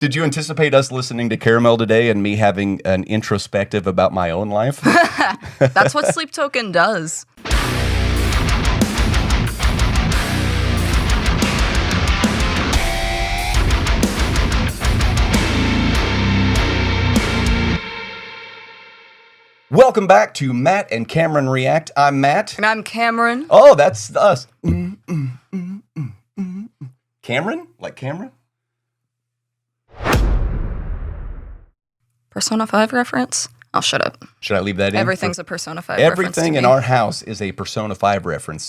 Did you anticipate us listening to Caramel today and me having an introspective about my own life? That's what Sleep Token does. Welcome back to Matt and Camryn React. I'm Matt. And I'm Camryn. Oh, that's us. Camryn? Like Camryn? Persona 5 reference? Oh, shut up. Should I leave that in? Everything's a Persona 5 reference. Everything in our house is a Persona 5 reference.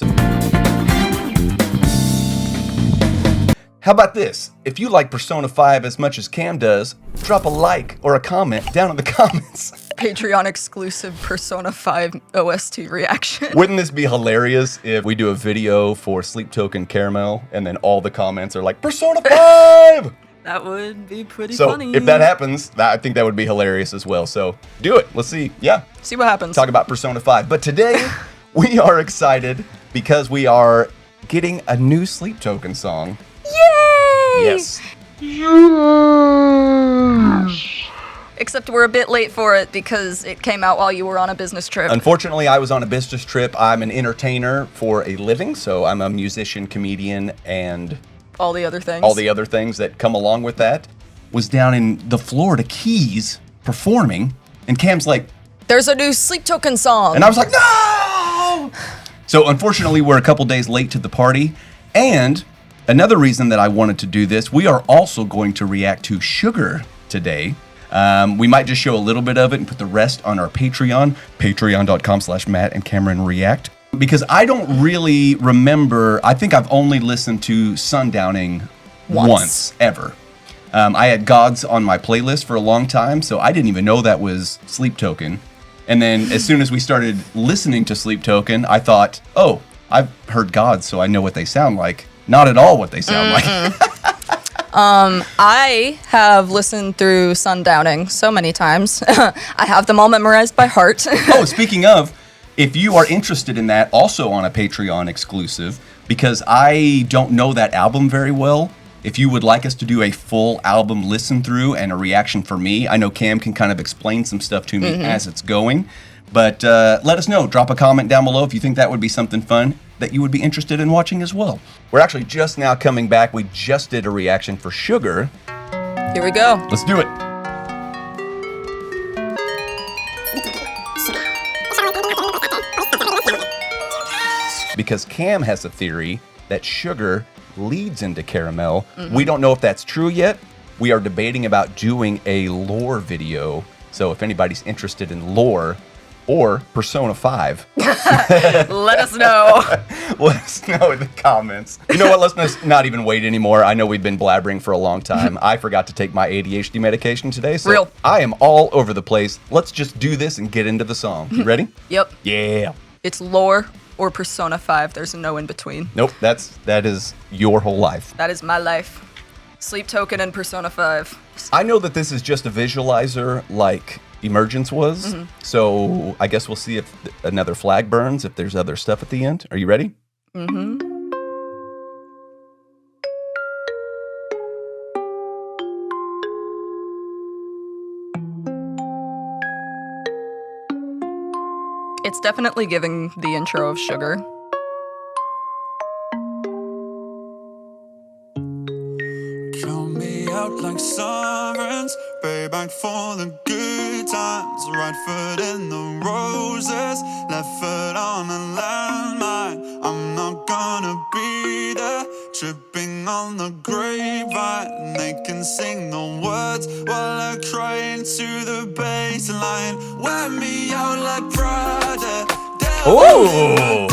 How about this? If you like Persona 5 as much as Cam does, drop a like or a comment down in the comments. Patreon exclusive Persona 5 OST reaction. Wouldn't this be hilarious if we do a video for Sleep Token Caramel and then all the comments are like, Persona 5! That would be pretty So funny. if that happens, I think that would be hilarious as well. So do it. Let's see. Yeah. See what happens. Talk about Persona 5. But today we are excited because we are getting a new Sleep Token song. Yay! Yes. Except we're a bit late for it because it came out while you were on a business trip. Unfortunately, I was on a business trip. I'm an entertainer for a living, so I'm a musician, comedian, and all the other things. all the other things that come along with that. Was down in the Florida Keys performing, and Cam's like, there's a new Sleep Token song. and I was like, no! So unfortunately, we're a couple days late to the party, and another reason that I wanted to do this, we are also going to react to Sugar today. We might just show a little bit of it and put the rest on our Patreon, patreon.com/Matt and Camryn React. Because I don't really remember, I think I've only listened to Sundowning once ever. I had Gods on my playlist for a long time, so I didn't even know that was Sleep Token. And then as soon as we started listening to Sleep Token, I thought, oh, I've heard Gods, so I know what they sound like. Not at all what they sound like. I have listened through Sundowning so many times. I have them all memorized by heart. Oh, speaking of, if you are interested in that, also on a Patreon exclusive, because I don't know that album very well, if you would like us to do a full album listen through and a reaction for me, I know Cam can kind of explain some stuff to me as it's going, but let us know. Drop a comment down below if you think that would be something fun that you would be interested in watching as well. We're actually just now coming back. We just did a reaction for Sugar. Here we go. Let's do it. Because Cam has a theory that Sugar leads into Caramel. We don't know if that's true yet. We are debating about doing a lore video. So if anybody's interested in lore or Persona 5, Let us know. let us know in the comments. You know what? Let's not even wait anymore. I know we've been blabbering for a long time. I forgot to take my ADHD medication today, so Real. I am all over the place. Let's just do this and get into the song. You ready? Yep. Yeah. It's lore or Persona 5. There's no in between. Nope, that is your whole life. That is my life. Sleep Token and Persona 5. I know that this is just a visualizer like Emergence was, so I guess we'll see if another flag burns, if there's other stuff at the end. Are you ready? Mm-hmm. It's definitely giving the intro of Sugar. Count me out like sirens, payback for the good times. Right foot in the roses, left foot on a landmine. I'm not gonna be there, tripping on the grapevine. They can sing the words while I cry into the baseline. Wear me out like Prada. Ooh.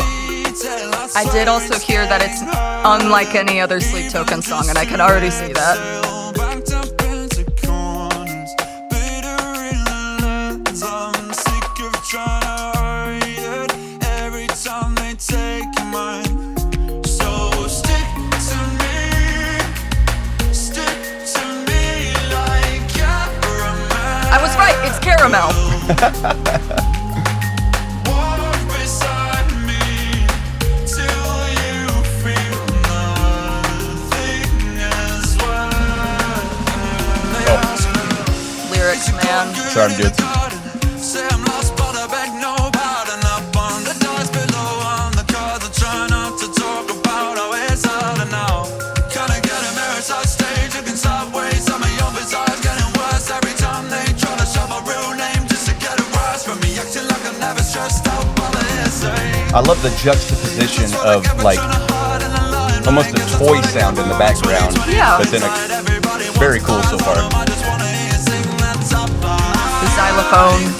I did also hear that it's unlike any other Sleep Token song, and I can already see that. I was right, it's Caramel. lyrics, man. Sorry, dude. Say I'm lost, but I beg no pardon. Up on the dice below on the cards, I try not to talk about how it's harder now. Can I get a mirror side stage? Looking sideways, some of your bizarres getting worse every time they try to shove a real name just to get a rise from me. Acting like I'm never stressed out by the hearsay. I love the juxtaposition of like almost a toy sound in the background. Yeah. But then very cool so far. The xylophone.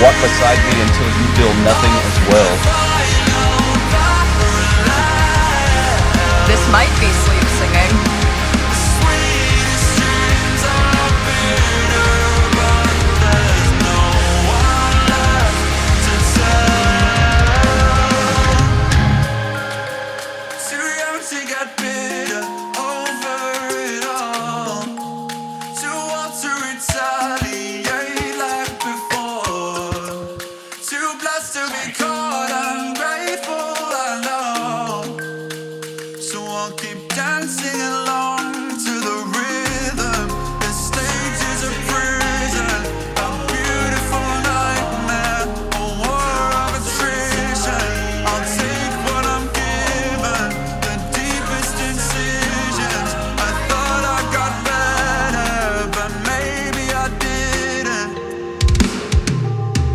Walk beside me until you feel nothing as well. This might be sleep singing.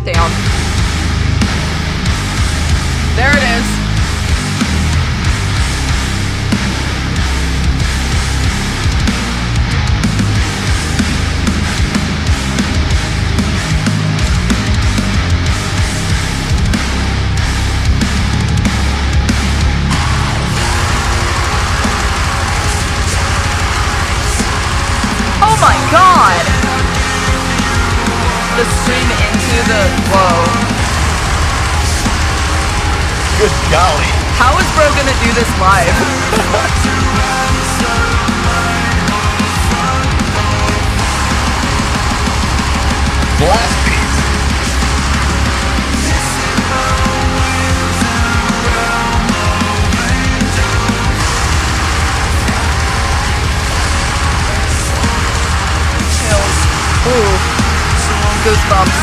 Down. There it is. Oh my god! The stream into the... Whoa. Good golly. How is bro gonna do this live? Blast beats. Chills. Ooh. Goosebumps.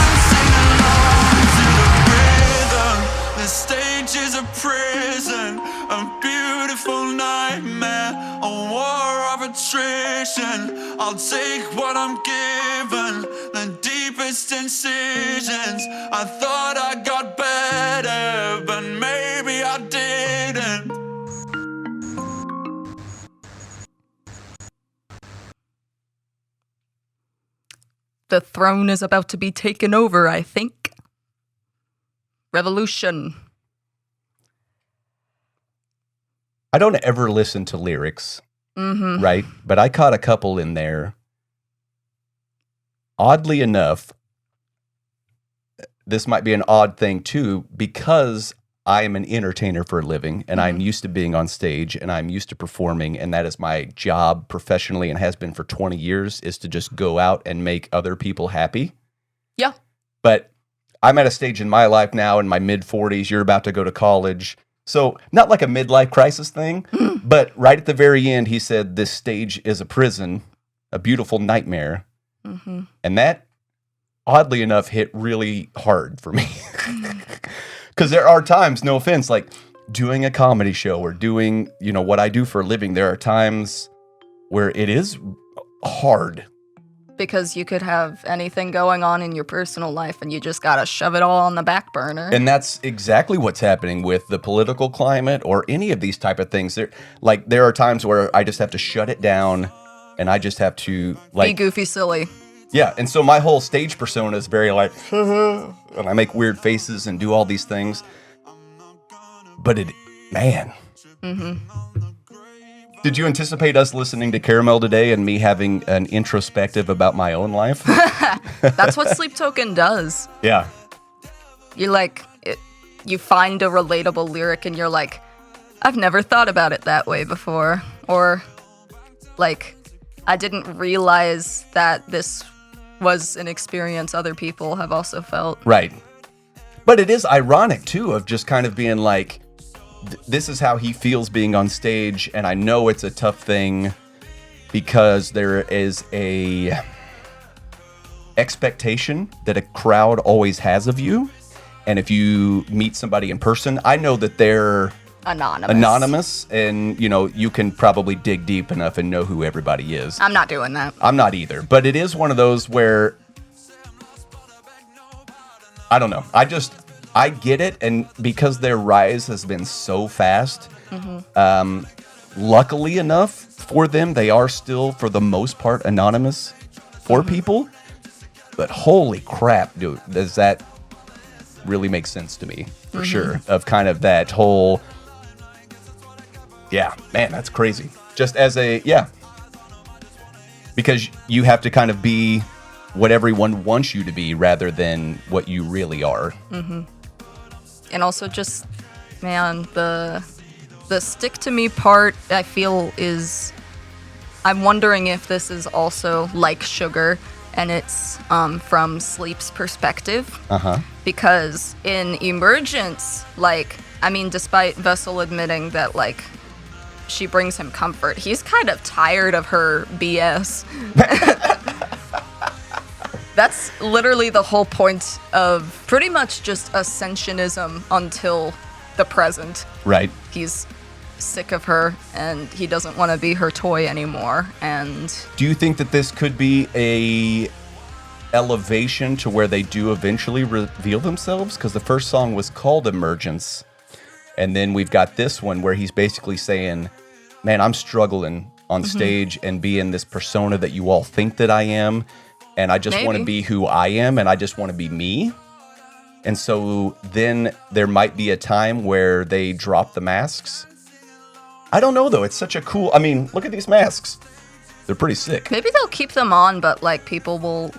The stage is a prison, a beautiful nightmare, a war of attrition. I'll take what I'm given, the deepest incisions. I thought I got better, but maybe I didn't. The throne is about to be taken over, I think. Revolution. I don't ever listen to lyrics, right? But I caught a couple in there. Oddly enough, this might be an odd thing too, because I am an entertainer for a living, and I'm used to being on stage, and I'm used to performing, and that is my job professionally and has been for 20 years, is to just go out and make other people happy. Yeah. But I'm at a stage in my life now in my mid-40s. You're about to go to college. So not like a midlife crisis thing, but right at the very end, he said, this stage is a prison, a beautiful nightmare. And that, oddly enough, hit really hard for me. Because there are times, no offense, like doing a comedy show or doing, you know, what I do for a living, there are times where it is hard. Because you could have anything going on in your personal life and you just gotta shove it all on the back burner. And that's exactly what's happening with the political climate or any of these type of things. There are times where I just have to shut it down and I just have to be goofy silly. Yeah, and so my whole stage persona is very like, and I make weird faces and do all these things. But Did you anticipate us listening to Caramel today and me having an introspective about my own life? That's what Sleep Token does. Yeah. You you find a relatable lyric and you're like, I've never thought about it that way before. Or like, I didn't realize that this was an experience other people have also felt. Right. But it is ironic, too, of just kind of being like, this is how he feels being on stage, and I know it's a tough thing because there is a expectation that a crowd always has of you. And if you meet somebody in person, I know that they're anonymous, and you can probably dig deep enough and know who everybody is. I'm not doing that. I'm not either, but it is one of those where I don't know. I get it, and because their rise has been so fast, luckily enough for them, they are still, for the most part, anonymous for people. But holy crap, dude, does that really make sense to me, for sure, of kind of that whole, yeah, man, that's crazy. Just as because you have to kind of be what everyone wants you to be rather than what you really are. And also just, man, the stick to me part, I feel is, I'm wondering if this is also like Sugar, and it's from Sleep's perspective. Because in Emergence, despite Vessel admitting that, she brings him comfort, he's kind of tired of her BS. That's literally the whole point of pretty much just ascensionism until the present. Right. He's sick of her, and he doesn't want to be her toy anymore. And do you think that this could be a elevation to where they do eventually reveal themselves? Because the first song was called Emergence, and then we've got this one where he's basically saying, man, I'm struggling on stage and being this persona that you all think that I am, and I just want to be who I am, and I just want to be me. And so then there might be a time where they drop the masks. I don't know, though. It's such a cool... I mean, look at these masks. They're pretty sick. Maybe they'll keep them on, but, people will,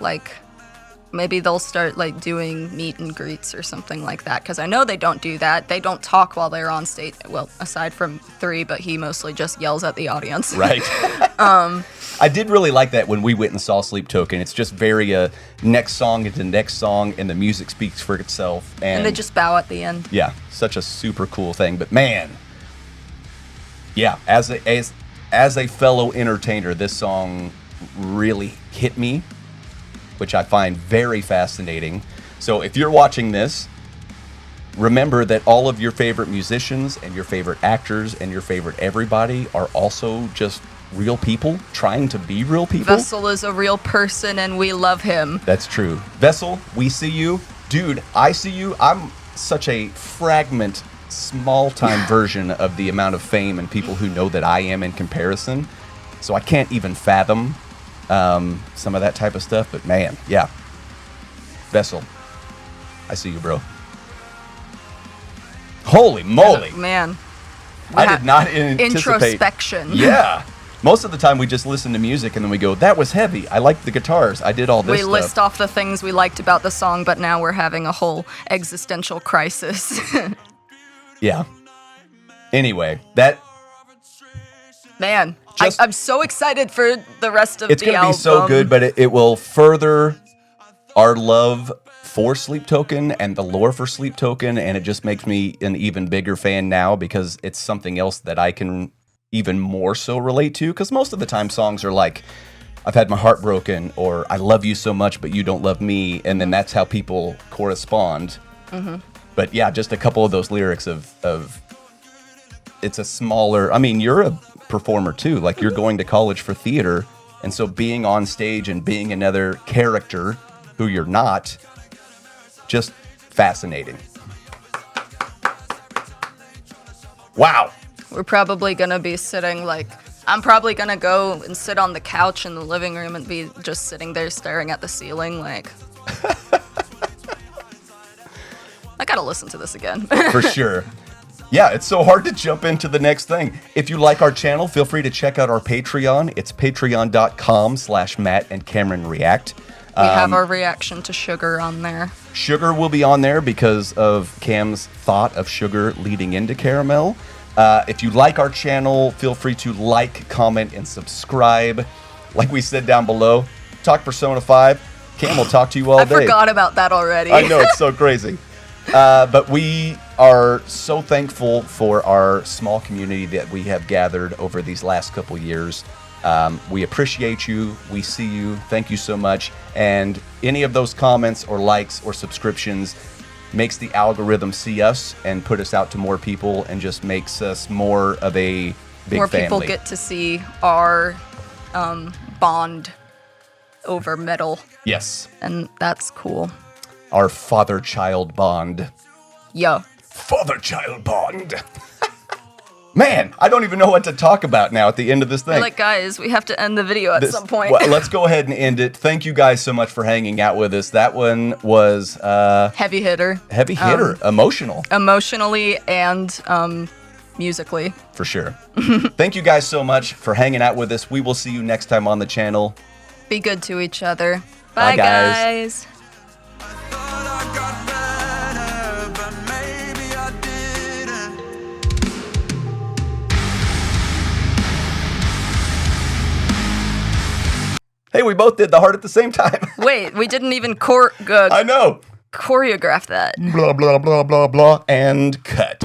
maybe they'll start, doing meet and greets or something like that. Because I know they don't do that. They don't talk while they're on stage. Well, aside from 3, but he mostly just yells at the audience. Right. I did really like that when we went and saw Sleep Token. It's just very next song into next song, and the music speaks for itself. And they just bow at the end. Yeah, such a super cool thing. But man, yeah, as a fellow entertainer, this song really hit me, which I find very fascinating. So if you're watching this, remember that all of your favorite musicians and your favorite actors and your favorite everybody are also just real people trying to be real people. Vessel is a real person, and we love him. That's true. Vessel, we see you. Dude, I see you. I'm such a fragment, small-time version of the amount of fame and people who know that I am in comparison. So I can't even fathom some of that type of stuff. But man, yeah. Vessel, I see you, bro. Holy moly. Man. I did not anticipate. Introspection. Yeah. Most of the time we just listen to music and then we go, that was heavy. I liked the guitars. I did all this We stuff. list off the things we liked about the song, but now we're having a whole existential crisis. Yeah. Anyway, that... Man, I'm so excited for the rest of the album. It's going to be so good, but it will further our love for Sleep Token and the lore for Sleep Token, and it just makes me an even bigger fan now because it's something else that I can even more so relate to. Because most of the time songs are like, I've had my heart broken, or I love you so much, but you don't love me, and then that's how people correspond. But yeah, just a couple of those lyrics of it's a smaller... I mean, you're a performer too. Like, you're going to college for theater, and so being on stage and being another character who you're not, just fascinating. Wow. We're probably going to be sitting I'm probably going to go and sit on the couch in the living room and be just sitting there staring at the ceiling I got to listen to this again. For sure. Yeah, it's so hard to jump into the next thing. If you like our channel, feel free to check out our Patreon. It's patreon.com/Matt and Camryn React. We have our reaction to sugar on there. Sugar will be on there because of Cam's thought of sugar leading into caramel. If you like our channel, feel free to like, comment, and subscribe. Like we said down below, talk Persona 5. Cam will talk to you all day. I forgot about that already. I know, it's so crazy. But we are so thankful for our small community that we have gathered over these last couple years. We appreciate you. We see you. Thank you so much. And any of those comments or likes or subscriptions makes the algorithm see us and put us out to more people and just makes us more of a big more family. people get to see our bond over metal. Yes. And that's cool. Our father-child bond. Yeah. Father-child bond. Man, I don't even know what to talk about now at the end of this thing. We're like, guys, we have to end the video at some point. Well, let's go ahead and end it. Thank you guys so much for hanging out with us. That one was heavy hitter. Heavy hitter, emotional. Emotionally and musically. For sure. Thank you guys so much for hanging out with us. We will see you next time on the channel. Be good to each other. Bye, Bye guys. guys. Thought I got better, but maybe I didn't. Hey, we both did the heart at the same time. Wait, we didn't even I know. choreograph that. Blah, blah, blah, blah, blah, and cut.